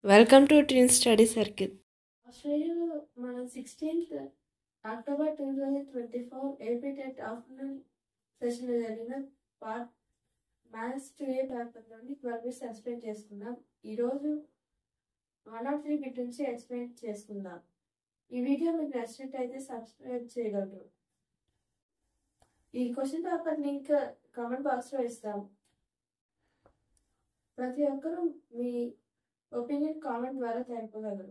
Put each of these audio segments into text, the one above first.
Welcome to twin study circle. ఆస్ట్రేలియాలో మన 16th October 2024 AP TET afternoon సెషన్లో జరిగిన పార్ట్ మ్యాథ్స్ 2A పేపర్ నుండి 12 బిట్స్ ఎక్స్ప్లెయిన్ చేసుకుందాం. ఈరోజు 103 బిట్ నుంచి ఎక్స్ప్లెయిన్ చేసుకుందాం. ఈ వీడియో మీకు నచ్చినట్టయితే సబ్స్క్రైబ్ చేయగలరు. ఈ క్వశ్చన్ పేపర్ లింక్ కామెంట్ బాక్స్లో ఇస్తాం. ప్రతి ఒక్కరూ మీ ఒపీనియన్ కామెంట్ ద్వారా తెలుపగలరు.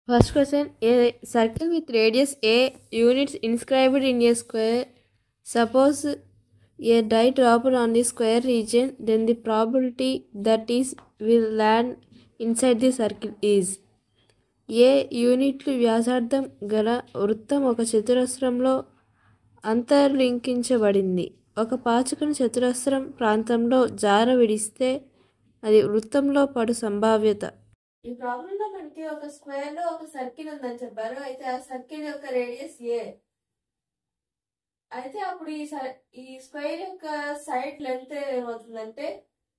First question, a circle with radius a units inscribed in a square. Suppose a die dropped on the square region, then the probability that is will land inside the circle is a యూనిట్లు వ్యాసార్థం గల వృత్తం ఒక చతురస్రంలో అంతర్లింకించబడింది. ఒక పాచికను చతురస్రం ప్రాంతంలో జార విడిస్తే అది వృత్తంలో పడు సంభావ్యత. ఈ ప్రాబ్లం లో మనకి ఒక స్క్వేర్ లో ఒక సర్కిల్ ఉందని చెప్పారు. అయితే ఆ సర్కిల్ యొక్క రేడియస్ ఏ. అయితే అప్పుడు ఈ స్క్వేర్ యొక్క సైడ్ లెంత్ ఏమవుతుందంటే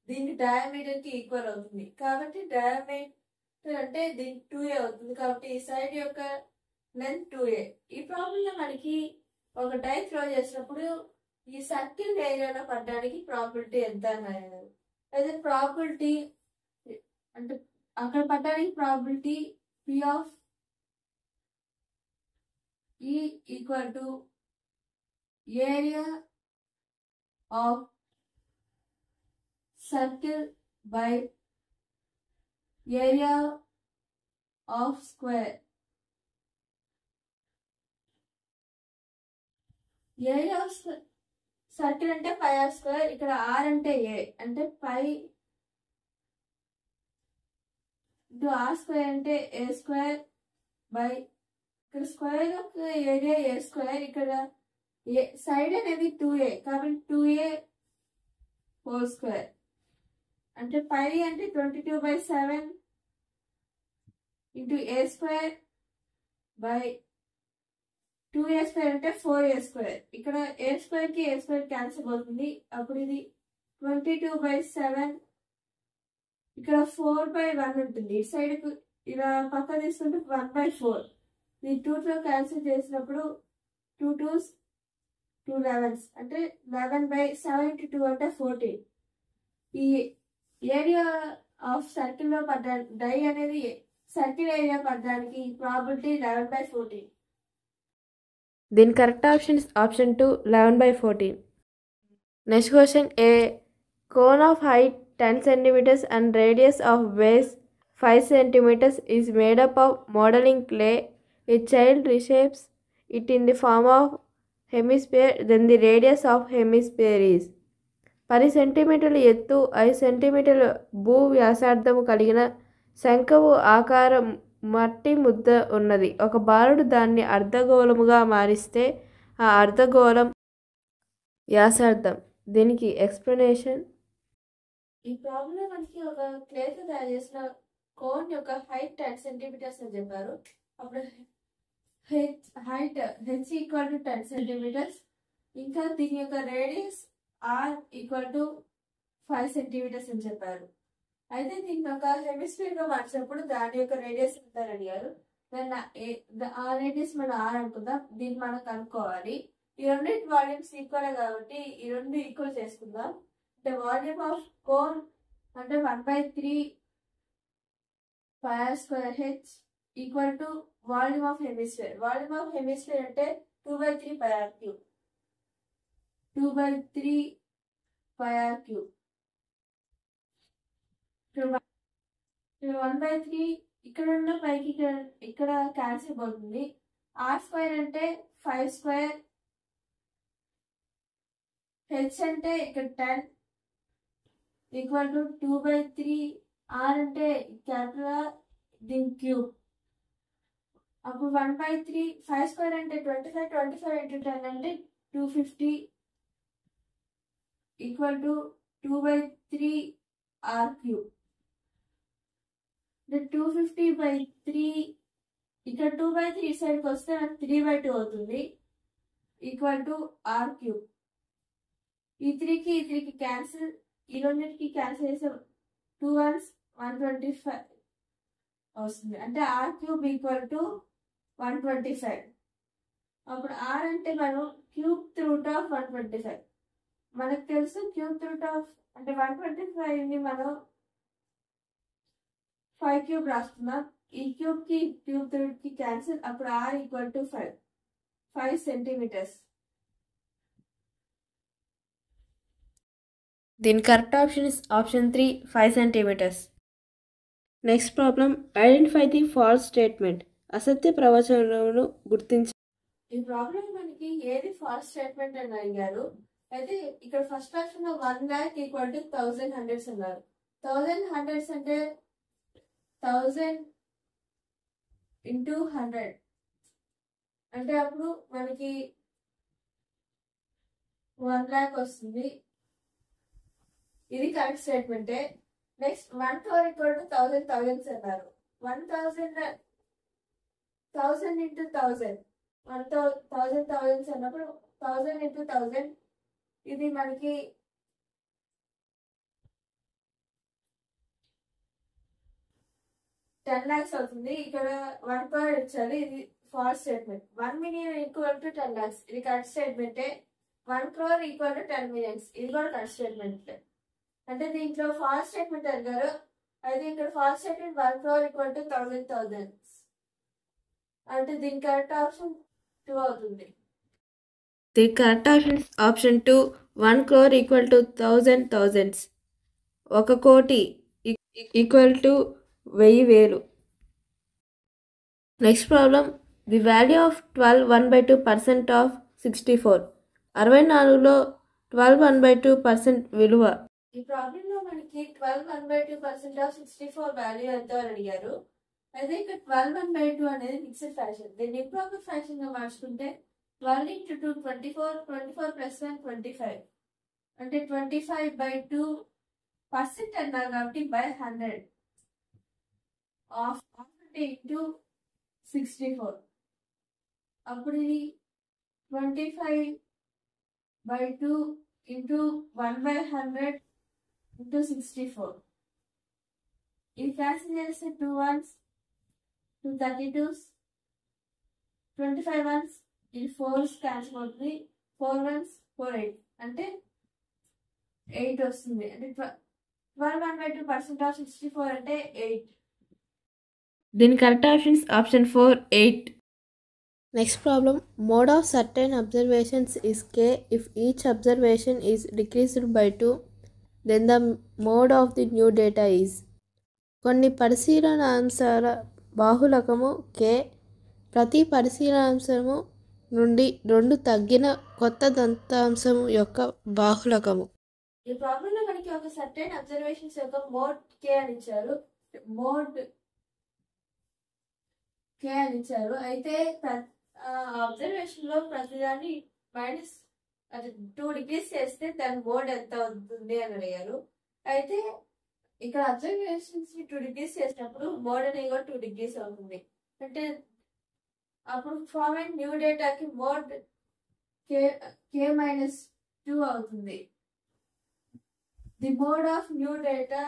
దీనికి డయామీటర్ కి ఈక్వల్ అవుతుంది. కాబట్టి డయామీటర్ అంటే దీనికి 2a అవుతుంది. కాబట్టి ఈ సైడ్ యొక్క లెంత్ 2a. ఈ ప్రాబ్లం లో మనకి ఒక డై త్రో చేసినప్పుడు ఈ సర్కిల్ ఏరియాలో పడడానికి ప్రాబిలిటీ ఎంత అన్నారు. అయితే ప్రాబిలిటీ అంటే అక్కడ పడడానికి probability P of E equal to area of circle by area of square. Area of circle అంటే పై ఆర్ స్క్వేర్. ఇక్కడ ఆర్ అంటే ఏ అంటే పై ఇంటూ ఆర్ స్క్వేర్ అంటే ఏ స్క్వేర్ బై ఇక్కడ స్క్వేర్ యొక్క ఏరియా ఏ స్క్వేర్. ఇక్కడ సైడ్ అనేది 2a కాబట్టి 2a హోల్ స్క్వేర్ అంటే పై అంటే 22/7 into A square by 2a square అంటే 4a స్క్వేర్. ఇక్కడ ఏ స్క్వేర్ కి ఏ స్క్వేర్ క్యాన్సిల్ అవుతుంది. అప్పుడు ఇది 22/7 ఇక్కడ 4/1 ఉంటుంది. ఈ సైడ్ ఇలా పక్క తీసుకుంటే 1/4. ఈ 2 క్యాన్సిల్ చేసినప్పుడు 2 2s 2 11s అంటే 11/7 × 2 అంటే 14. ఈ ఏరియా ఆఫ్ సర్కిల్ లో పడ్డానికి డై అనేది సర్కిల్ ఏరియా పడడానికి ప్రాబిలిటీ 11/14. దీని correct option is option 2, 11/14. Next question, A cone of height 10 centimeters and radius of base 5 centimeters is made up of modeling clay. A child reshapes it in the form of hemisphere, then the radius of hemisphere is 10 సెంటీమీటర్ల ఎత్తు 5 సెంటీమీటర్ల భూ వ్యాసార్థము కలిగిన శంఖపు ఆకారం మట్టి ముద్ద ఉన్నది. ఒక బాలుడు దాన్ని అర్ధగోళముగా మారిస్తే ఆ అర్ధగోళం వ్యాసార్థం. దీనికి ఎక్స్ప్లెనేషన్. ఈ ప్రాబ్లం మనకి ఒక క్లేతో తయారు చేసిన కోన్ యొక్క హైట్ 10 సెంటీమీటర్స్ అని చెప్పారు. అప్పుడు height H equal to 10 centimetres. ఇంకా దీని యొక్క radius R equal to 5 centimetres అని చెప్పారు. అయితే దీన్ని ఒక హెమిస్ఫియర్ గా మార్చినప్పుడు దాని యొక్క రేడియస్ ఎంత అడిగారు. దాన్ని ఆ రేడియస్ మనం ఆర్ అనుకుందాం. దీన్ని మనం కనుక్కోవాలి. ఈ రెండింటి వాల్యూమ్స్ ఈక్వల్ కాబట్టి ఈ రెండు ఈక్వల్ చేసుకుందాం. అంటే వాల్యూమ్ ఆఫ్ కోన్ అంటే 1/3 πr² h equal to volume of hemisphere. Volume of hemisphere అంటే 2/3 πr³. 2/3 πr³. 1/3 ఇక్కడ ఉన్న పైకి ఇక్కడ క్యాన్సిల్ అవుతుంది. r² అంటే 5². హెచ్ అంటే ఇక్కడ 10 ఈక్వల్ టు 2/3. ఆర్ అంటే క్యాపిటల్ దీని క్యూబ్. అప్పుడు 1/3 5² అంటే 25. 25 × 10 అంటే 250 ఈక్వల్ టు 2/3 r³ అంటే 250/3. ఇక్కడ 2/3 సైడ్కి వస్తే 3/2 అవుతుంది ఈక్వల్ టు r³. ఈ 3కి క్యాన్సిల్. ఈ రెండింటికి క్యాన్సిల్ చేసే 2 1s 125 వస్తుంది. అంటే r క్యూబ్ ఈక్వల్ టు 125. అప్పుడు r అంటే మనం క్యూబ్ రూట్ ఆఫ్ 125. మనకు తెలుసు క్యూబ్ రూట్ ఆఫ్ అంటే 125ని మనం 5 క్యూబ్ రాస్తున్నాం. ఈ క్యూబ్ కి క్యూబ్ రూట్ కి క్యాన్సిల్. అప్పుడు r ఈక్వల్ టు 5 సెంటీమీటర్స్. దీని correct option is option 3, 5 centimeters. Next problem, identify the false statement. అసత్య ప్రవచనమును గుర్తించ. ఈ ప్రాబ్లం మనకి ఏది ఫాల్స్ స్టేట్మెంట్ అని అడిగారు. అయితే ఇక్కడ ఫస్ట్ ఆప్షన్ లో 1 lakh ఈక్వల్ టు 1000 హండ్రెడ్స్ అన్నారు. 1000 హండ్రెడ్స్ అంటే 1000 ఇంటూ 100 అంటే అప్పుడు మనకి 1 lakh వస్తుంది. ఇది కరెక్ట్ స్టేట్మెంటే. Next 1 crore equal to 1000 thousands అన్నారు. 1000 ఇంటూ 1000 1000 థౌజండ్స్ అన్నప్పుడు 1000 ఇంటూ 1000 ఇది మనకి 10 lakhs అవుతుంది. ఇక్కడ 1 crore ఇచ్చారు. ఇది false statement. 1 million equal to 10 lakhs ఇది కరెక్ట్ స్టేట్మెంటే. 1 crore ఈక్వల్ టు 10 millions ఇది కూడా కరెక్ట్ స్టేట్మెంట్. అంటే దీంట్లో ఫాల్స్ స్టేట్మెంట్ అడిగారు. అయితే ఇక్కడ falls statement 1 crore equal to 1000 thousands అంటే దీని కరెక్ట్ ఆప్షన్ 2 అవుతుంది. The correct option is option 2, 1 crore equal to 1000 thousands. 1 కోటి equal to 1000,000. Next problem, the value of 12 1/2% of 64. 64లో 12 1/2% విలువ. ఈ ప్రాబ్లం లో మనకి 12 1/2% ఆఫ్ 64 వాల్యూ ఎంత అని అడిగారు. అయితే ఇక్కడ 12 1/2 అనేది ఫిక్స్డ్ ఫ్రాక్షన్. దీన్ని ఇంప్రాపర్ ఫ్రాక్షన్ గా మార్చుకుంటే 12 into 2 24 24 plus 1 25 అంటే 25/2% అన్నారు కాబట్టి by 100 ఆఫ్ అంటే ఇంటూ 64 అప్పుడు ఇది 25/2 ఇంటూ 1/100 ఇంటూ 64 ఇది క్యాన్సిల్ చేస్తే 2 ones 2 32s 25 ones ఇది 4s క్యాన్సిల్ అవుతుంది. 4 ones 4 8 అంటే 8 వస్తుంది. అంటే 12 1/2% ఆఫ్ 64 అంటే 8. దీని correct option option 4, 8. Next problem, mode of certain observations is k if each observation is decreased by 2 then the mode of the new data is. కొన్ని పరిశీలనాంశాల బాహుళకము k ప్రతి పరిశీలనాంశము నుండి 2 తగ్గిన కొత్త దంతాంశము యొక్క బాహుళకము. ఈ ప్రాబ్లం లో మనకి ఒక సర్టెన్ అబ్జర్వేషన్స్ యొక్క మోడ్ k అని ఇచ్చారు. మోడ్ k అని ఇచ్చారు. అయితే అబ్జర్వేషన్ లో ప్రతిదాన్ని మైనస్ అది 2 degrees చేస్తే దాని మోడ్ ఎంత అవుతుంది అని అడిగారు. అయితే ఇక్కడ అబ్జర్వేషన్స్ ని 2 degrees చేసినప్పుడు మోడ్ అనేది కూడా 2 degrees అవుతుంది. అంటే అప్పుడు ఫార్మాట్ న్యూ డేటాకి మోడ్ k-2 అవుతుంది. The mode of new data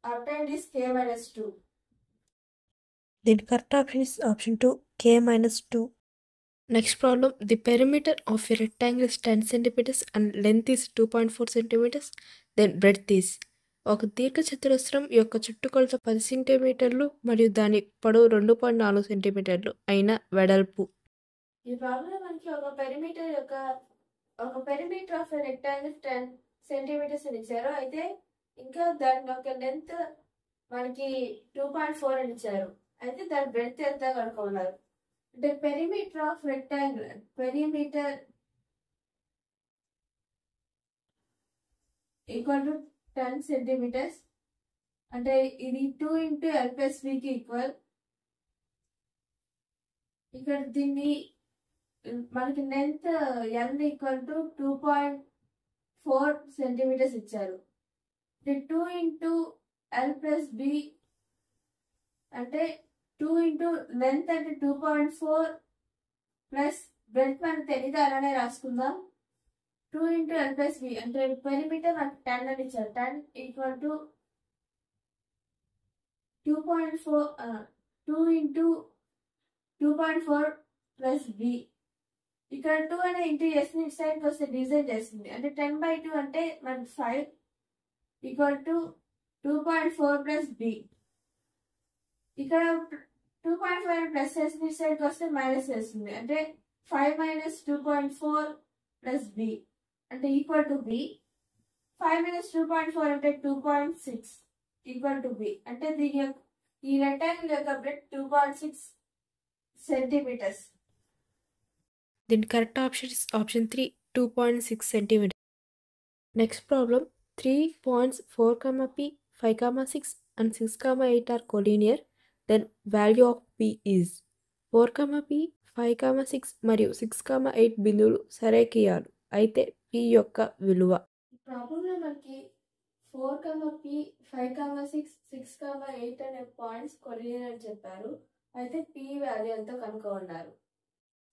obtained is k-2. దీని correct option is option 2, k-2. Next problem, the perimeter of a rectangle is 10 centimeters and length is 2.4 centimeters, then breadth is. ఒక దీర్ఘచతురస్రం యొక్క చుట్టుకొలత 10 సెంటీమీటర్లు మరియు దాని పొడవు 2.4 సెంటీమీటర్లు అయిన వెడల్పు. ఈ ప్రాబ్లం మనకి ఒక పెరిమీటర్ ఆఫ్ రెక్టాంగిల్ 10 centimeters అని ఇచ్చారు. అయితే ఇంకా దాని యొక్క లెంత్ మనకి 2.4 అని ఇచ్చారు. అయితే దాని బ్రెడ్త్ ఎంత కనుక్కున్నారు. అంటే perimeter of rectangle equal to 10 centimeters అంటే ఇది 2 into l+b కి ఈక్వల్. ఇక్కడ దీన్ని మనకి length l equal to 2.4 centimeters ఇచ్చారు. 2 into l+b అంటే 2 into లెంత్ అంటే 2.4 ప్లస్ బ్రెడ్త్ మనకు తెలియదు అలానే రాసుకుందాం. 2 into l+b అంటే పెరిమీటర్ మనకు 10 అని ఇచ్చారు. 10 equal to 2 into 2.4 plus B. ఇక్కడ 2 అనే ఇంటూ చేస్తుంది, ఇటు సైడ్కి వస్తే డిజైన్ చేస్తుంది. అంటే 10/2 అంటే మనకి 5 ఈక్వల్ టు 2.4 ప్లస్ బి. ఇక్కడ 2.5 ప్లస్ చేస్తుంది, ఇటు సైడ్కి వస్తే మైనస్ చేస్తుంది. అంటే 5 మైనస్ 2.4 ప్లస్ బి అంటే ఈక్వల్ టు బి. 5 మైనస్ 2.4 అంటే 2.6 ఈక్వల్ టు బి. అంటే దీని యొక్క ఈ రెక్టాంగిల్ యొక్క breadth 2.6 centimetres. Then correct option is option 3, 2.6 centimeters. Next problem, 3 points 4, p, 5, 6 and 6, 8 are collinear. Then value of p is 4, p, 5, 6 మరియు 6, 8 బిందువులు సరేకియాలు అయితే p యొక్క విలువ. ఈ ప్రాబ్లంలో మనకి 4, p, 5, 6, 6, 8 అనే పాయింట్స్ కొలినియర్ అని చెప్పారు. అయితే p వాల్యూ ఎంతో కనుక్కోమన్నారు.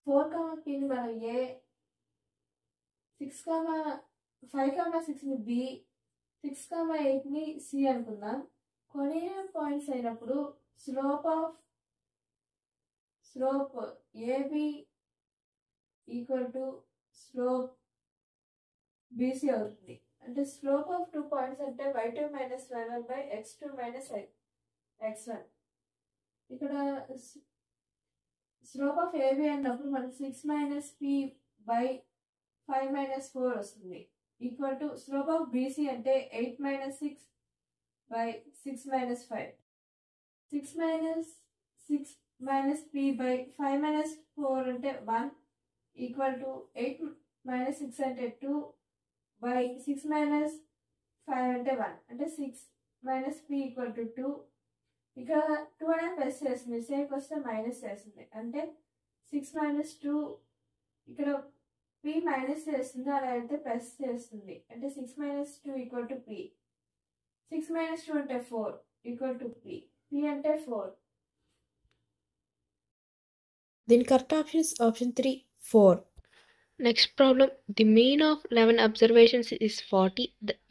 4, pని మనం ఏ, 5, 6ని బి, 6, 8ని సి అనుకుందాం. కొలినియర్ పాయింట్స్ అయినప్పుడు slope AB equal to slope BC అవుతుంది. అంటే స్లోప్ ఆఫ్ 2 పాయింట్స్ అంటే y2 minus y1 by x2 minus x1. ఇక్కడ స్లోప్ ఆఫ్ ఏబి అన్నప్పుడు మనకి 6 మైనస్ పి బై 5 మైనస్ 4 వస్తుంది. Equal to slope of BC అంటే 8 minus 6 by 6 minus 5. 6 minus P by 5 minus 4 అంటే 1 equal to 8 minus 6 అంటే 2 by 6 minus 5 అంటే 1 అంటే 6 minus P equal to 2. ఇక్కడ 2 అనేది ప్లస్ చేస్తుంది, సేఫ్ వస్తే మైనస్ చేస్తుంది. అంటే 6 మైనస్ 2 ఇక్కడ p మైనస్ చేస్తుంది, అలా అయితే ప్లస్ చేస్తుంది. అంటే 6 minus 2 equal to p. 6 minus 2 అంటే 4 ఈక్వల్ టు p. p అంటే 4. Then correct option is option 3, 4. Next problem, the mean of 11 observations is 40.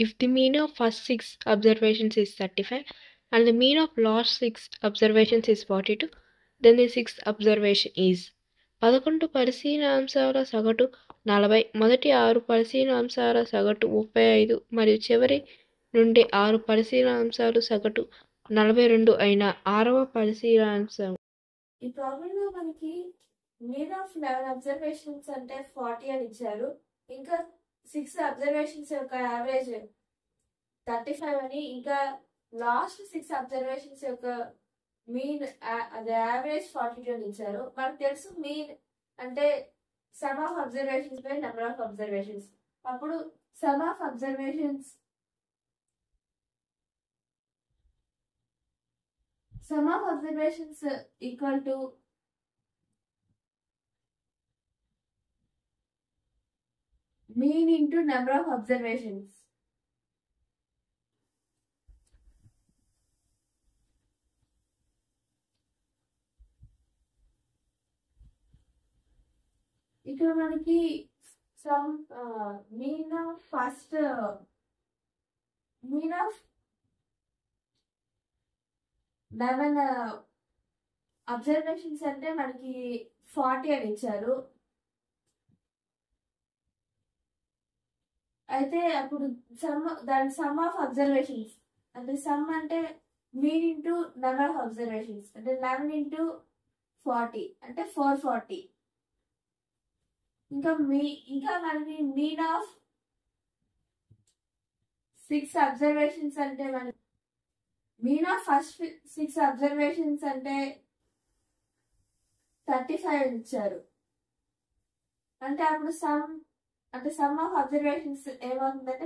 If the mean of first 6 observations is 35 and the mean of last 6 observations is 42, then the sixth observation is 11 పరిశీలనాంశాల సగటు 40, మొదటి 6 పరిశీలనాంశాల సగటు 35 మరియు చివరి నుండి 6 పరిశీలనాంశాలు సగటు 42 అయిన 6వ పరిశీలనాంశం. ఈ ప్రాబ్లంలో మనకి మీన్ ఆఫ్ 11 అబ్జర్వేషన్స్ అంటే 40 అని ఇచ్చారు. ఇంకా 6 అబ్జర్వేషన్స్ యొక్క యావరేజ్ 35 అని, ఇంకా లాస్ట్ 6 అబ్జర్వేషన్స్ యొక్క మీన్ అది యావరేజ్ 42 అని ఇచ్చారు. మనకు తెలుసు మీన్ అంటే sum of observations by number of observations. అప్పుడు sum of observations equal to mean into number of observations. ఇక్కడ మనకి some mean of 11 అబ్జర్వేషన్స్ అంటే మనకి 40 అని ఇచ్చారు. అయితే అప్పుడు దాని సమ్ ఆఫ్ అబ్జర్వేషన్స్ అంటే సమ్ అంటే mean into number of observations అంటే 11 ఇంటూ 40 అంటే 440. ఇంకా మనకి మీన్ ఆఫ్ 6 అబ్జర్వేషన్స్ అంటే మనకి మీన్ ఆఫ్ ఫస్ట్ 6 అబ్జర్వేషన్స్ అంటే 35 ఇచ్చారు. అంటే అప్పుడు సమ్ ఆఫ్ అబ్జర్వేషన్స్ ఏమవుతుందంటే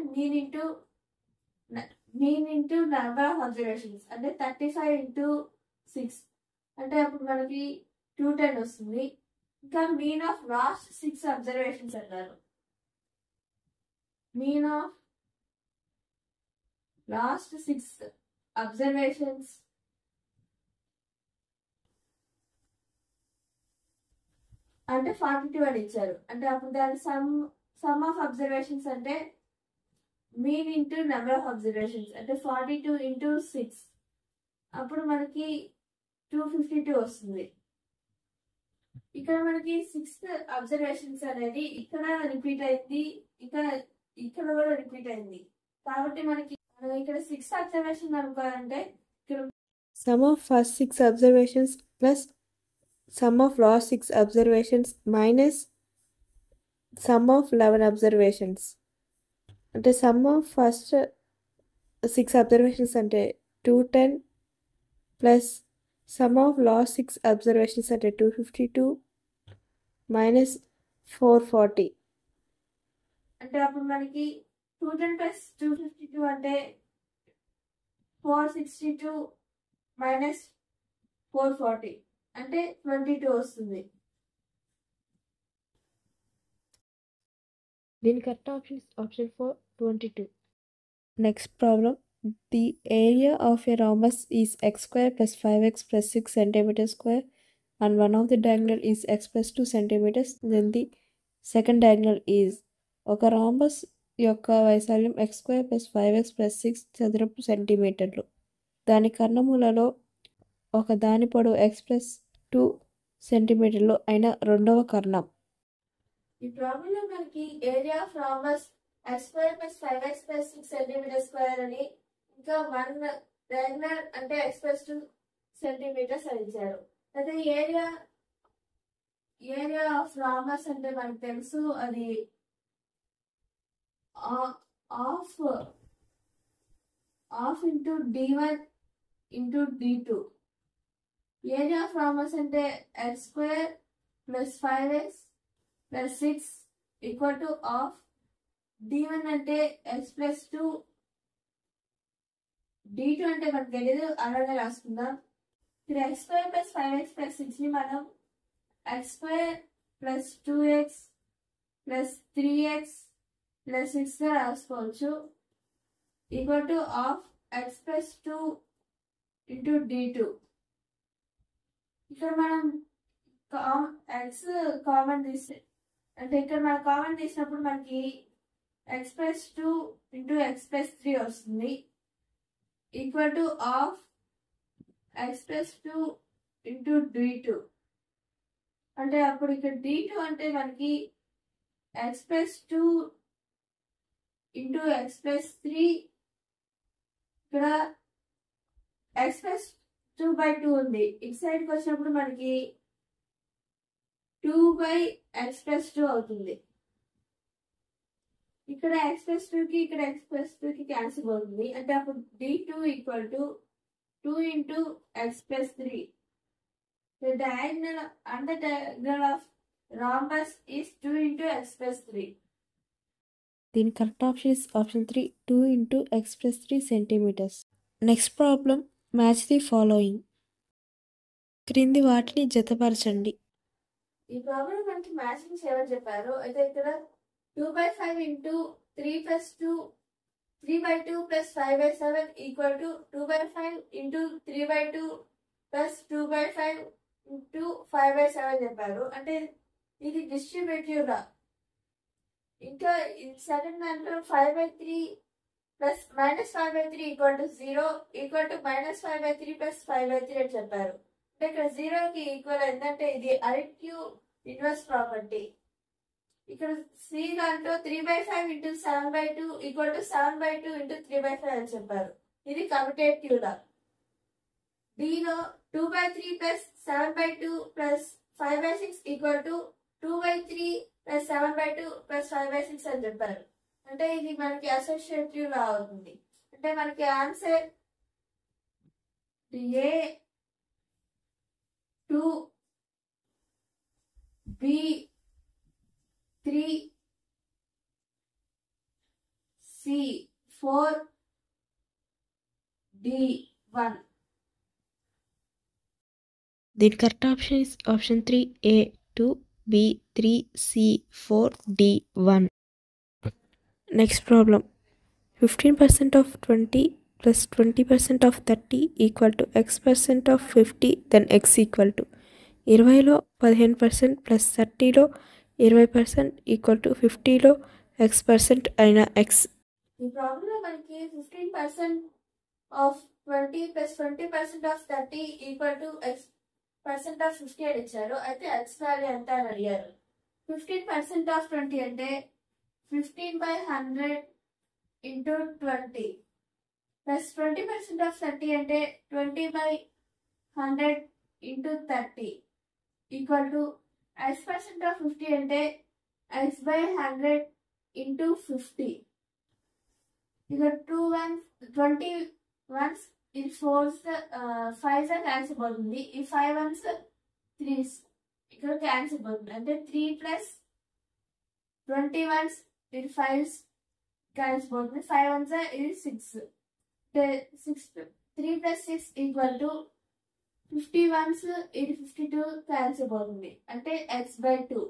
mean into number of observations అంటే 35 ఇంటూ 6 అంటే అప్పుడు మనకి 210 వస్తుంది. ఇంకా మీన్ ఆఫ్ లాస్ట్ 6 అబ్జర్వేషన్స్ అన్నారు. మీన్ ఆఫ్ లాస్ట్ 6 అబ్జర్వేషన్స్ అంటే 42 అని ఇచ్చారు. అంటే అప్పుడు దాని సమ్ ఆఫ్ అబ్జర్వేషన్స్ అంటే mean into number of observations అంటే 42 ఇంటూ 6 అప్పుడు మనకి 252 వస్తుంది. ఇక్కడ మనకి 6th అబ్జర్వేషన్స్ అనేది ఇక్కడ రిపీట్ అయింది, ఇక్కడ కూడా రిపీట్ అయింది. కాబట్టి మనకి ఇక్కడ 6th అబ్జర్వేషన్ అనుకోవాలంటే ఇక్కడ sum of first 6 observations plus sum of last 6 observations minus sum of 11 observations. అంటే sum of first 6 observations అంటే 210 plus sum of last 6 observations అంటే 252 minus 440. అంటే అప్పుడు మనకి 210 plus 252 అంటే 462 minus 440 అంటే 22 వస్తుంది. దీని correct option option 4 22. Next problem, the area of a rhombus is x square plus 5x plus 6 centimeter square and one of the diagonal is x plus 2 centimeters, then the second diagonal is. ఒక rhombus యొక్క వైశాల్యం x square plus 5x plus 6 చదరపు సెంటీమీటర్లు, దాని కర్ణములలో ఒక దాని పొడవు x plus 2 సెంటీమీటర్లు అయిన రెండవ కర్ణం. ఈ ప్రాబ్లంలో మనకి area of rhombus x square plus 5x plus 6 centimeter square అని ఇంకా 1 diagonal అంటే x plus 2 centimeters అని ఇచ్చారు. అయితే ఏరియా ఆఫ్ రాంబస్ అంటే మనకు తెలుసు, అది of into d1 into d2. Area of rhombus అంటే x square plus 5x plus 6 equal to of d1 అంటే x plus 2, d2 అంటే మనకు తెలియదు, అలాగే రాసుకుందాం. ఇక్కడ x square plus 5x plus 6 ని మనం x square plus 2x plus 3x plus 6 గా రాసుకోవచ్చు, equal to of x plus 2 into d2. ఇక్కడ మనం x కామన్ తీస్తే, అంటే ఇక్కడ మనం కామన్ తీసినప్పుడు మనకి x plus 2 into x plus 3 వస్తుంది, equal to of x plus 2 into d2. అంటే అప్పుడు ఇక్కడ d2 అంటే మనకి x plus 2 into x plus 3, ఇక్కడ x plus 2/2 ఉంది. ఇటు సైడ్కి వచ్చినప్పుడు మనకి 2/x plus 2 అవుతుంది. ఇక్కడ x plus 2 కి ఇక్కడ x plus 2 కి క్యాన్సిల్ అవుతుంది. అంటే అప్పుడు d2 equal to 2 into x plus 3. The diagonal and the diagonal of rhombus is 2 into x plus 3. దీని correct option is option 3 2 into x plus 3 centimeters. Next problem, match the following. క్రింది వాటిని జతపరచండి. ఈ problem మనకి matching చేయమని చెప్పారు. అయితే ఇక్కడ 2/5 into 3 plus 2 3/2 plus 5/7 equal to 2/5 into 3/2 plus 2/5 into 5/7 చెప్పారు. అంటే ఇది డిస్ట్రిబ్యూటివ్ లా. ఇంకా సెకండ్ దాంట్లో 5/3 plus -5/3 equal to 0 equal to -5/3 plus 5/3 అని చెప్పారు. అంటే ఇక్కడ 0కి ఈక్వల్ ఏంటంటే ఇది అడిటివ్ ఇన్వర్స్ ప్రాపర్టీ. ఇక్కడ C దాంట్లో 3/5 ఇంటూ 7/2 ఈక్వల్ టు 7/2 ఇంటూ 3/5 అని చెప్పారు. ఇది కమ్యుటేటివ్ లా. దీలో 2/3 plus 7/2 plus 5/6 equal to 2/3 plus 7/2 plus 5/6 అని చెప్పారు. అంటే ఇది మనకి అసోసియేటివ్ లా అవుతుంది. అంటే మనకి answer A2 B3 C4 D1. దీని correct option is option 3 A2 B3 C4 D1. Next problem, 15% of 20 plus 20% of 30 equal to x% of 50 then x equal to 20లో 15% ప్లస్ 30లో 20% ఈక్వల్ టు 50లో x% అయిన x. ఈ ప్రాబ్లంలో మనకి 15% of 20 plus 20% of 30 equal to x percent of 50 అని ఇచ్చారు. అయితే ఎక్స్ వాల్యూ ఎంత అని అడిగారు. 15% ఆఫ్ 20 అంటే 15/100 ఇంటూ 20 ప్లస్ 20% ఆఫ్ 30 అంటే 20/100 into 30 equal to x% of 50 అంటే x/100 ఇంటూ 50. ఇక 20 వన్స్ ఇది 5 క్యాన్సిల్ అవుతుంది. ఈ 5 వన్స్ 3 ఇక్కడ క్యాన్సిల్ అవుతుంది. అంటే 3 ప్లస్ 20 వన్స్ ఇది 5 క్యాన్సిల్ అవుతుంది. 5 వన్స్ ఇది 6. 3 ప్లస్ 6 ఈక్వల్ టు 50 వన్స్ ఇది 52 క్యాన్సిల్ అవుతుంది. అంటే x/2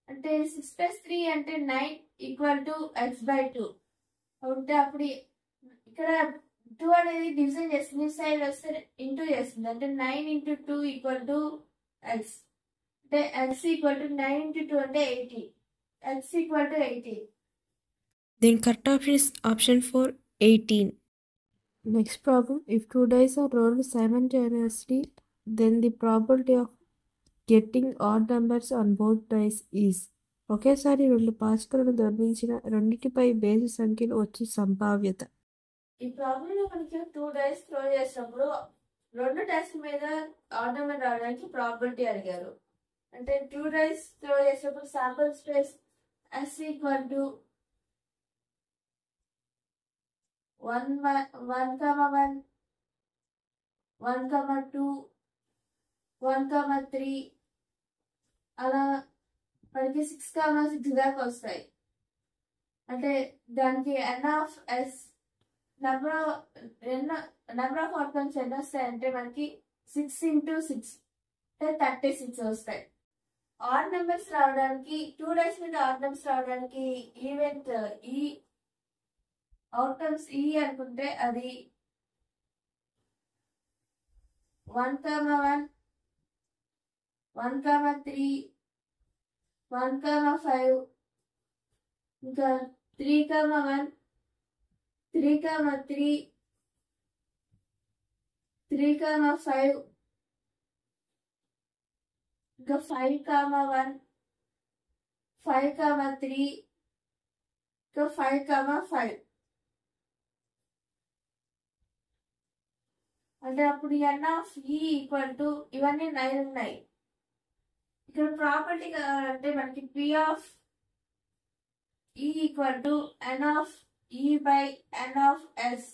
అంటే 6 ప్లస్ 3 అంటే 9 ఈక్వల్ టు x/2 ఉంటే అప్పుడు ఇక్కడ 2 అనేది డివిజన్ చేస్తుంది. సైడ్ వస్తే ఇంటూ చేస్తుంది. అంటే 9 ఇంటూ 2 ఈక్వల్ టు ఎక్స్. అంటే ఎక్స్ ఈక్వల్ టు 9 ఇంటూ 2 అంటే 80. X equal to 80. Then correct option is option 4, 18. Next problem, if 2 dice are rolled simultaneously, then the probability of getting odd numbers on both dice is. ఒకేసారి 2 పాచికలను దొర్లించిన రెండింటిపై బేసి సంఖ్యలు వచ్చి సంభావ్యత. ఈ problem లో మనకి 2 dice throw చేసినప్పుడు 2 డైస్ మీద ఆడ్ నెంబర్ రావడానికి ప్రాబిలిటీ అడిగారు. అంటే 2 డైస్ త్రో చేసినప్పుడు sample space s equal to 1, 1, 1, 1, 2, 1, 3 అలా మనకి 6, 6 దాకా వస్తాయి. అంటే దానికి n of s number of outcomes ఎన్ని వస్తాయంటే మనకి 6 ఇంటూ 6 అంటే 36 వస్తాయి. ఆడ్ నెంబర్స్ రావడానికి 2 డైస్ మీద ఆడ్ నెంబర్స్ రావడానికి ఈవెంట్ ఈ అవుట్కమ్స్ ఈ అనుకుంటే అది 1, 1, 1, 3, 1, 5 ఇంకా 3, 1, 3, 3, 3, 5 ఇంకా 5, 1, 5, 3 ఇంకా 5, 5 అంటే అప్పుడు n ఆఫ్ ఈ ఈక్వల్ టు ఇవన్నీ 9 ఉన్నాయి. ఇక్కడ ప్రాపర్టీ కావాలంటే మనకి p ఆఫ్ ఈ ఈక్వల్ టు n ఆఫ్ ఈ బై n ఆఫ్ s.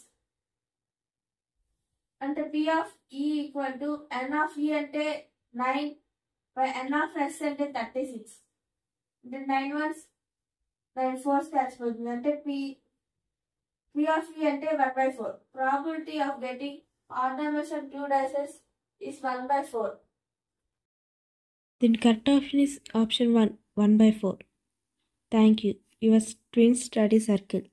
అంటే p ఆఫ్ ఈ ఈక్వల్ టు n ఆఫ్ ఈ అంటే 9 బై n ఆఫ్ s అంటే 36. అంటే 9 1s 9 4s కలిసిపోతుంది. అంటే p ఆఫ్ ఈ అంటే 1/4. Probability of getting odd numbers on 2 dice is 1/4. Then correct option is option 1, 1/4. Thank you. Your twin study circle.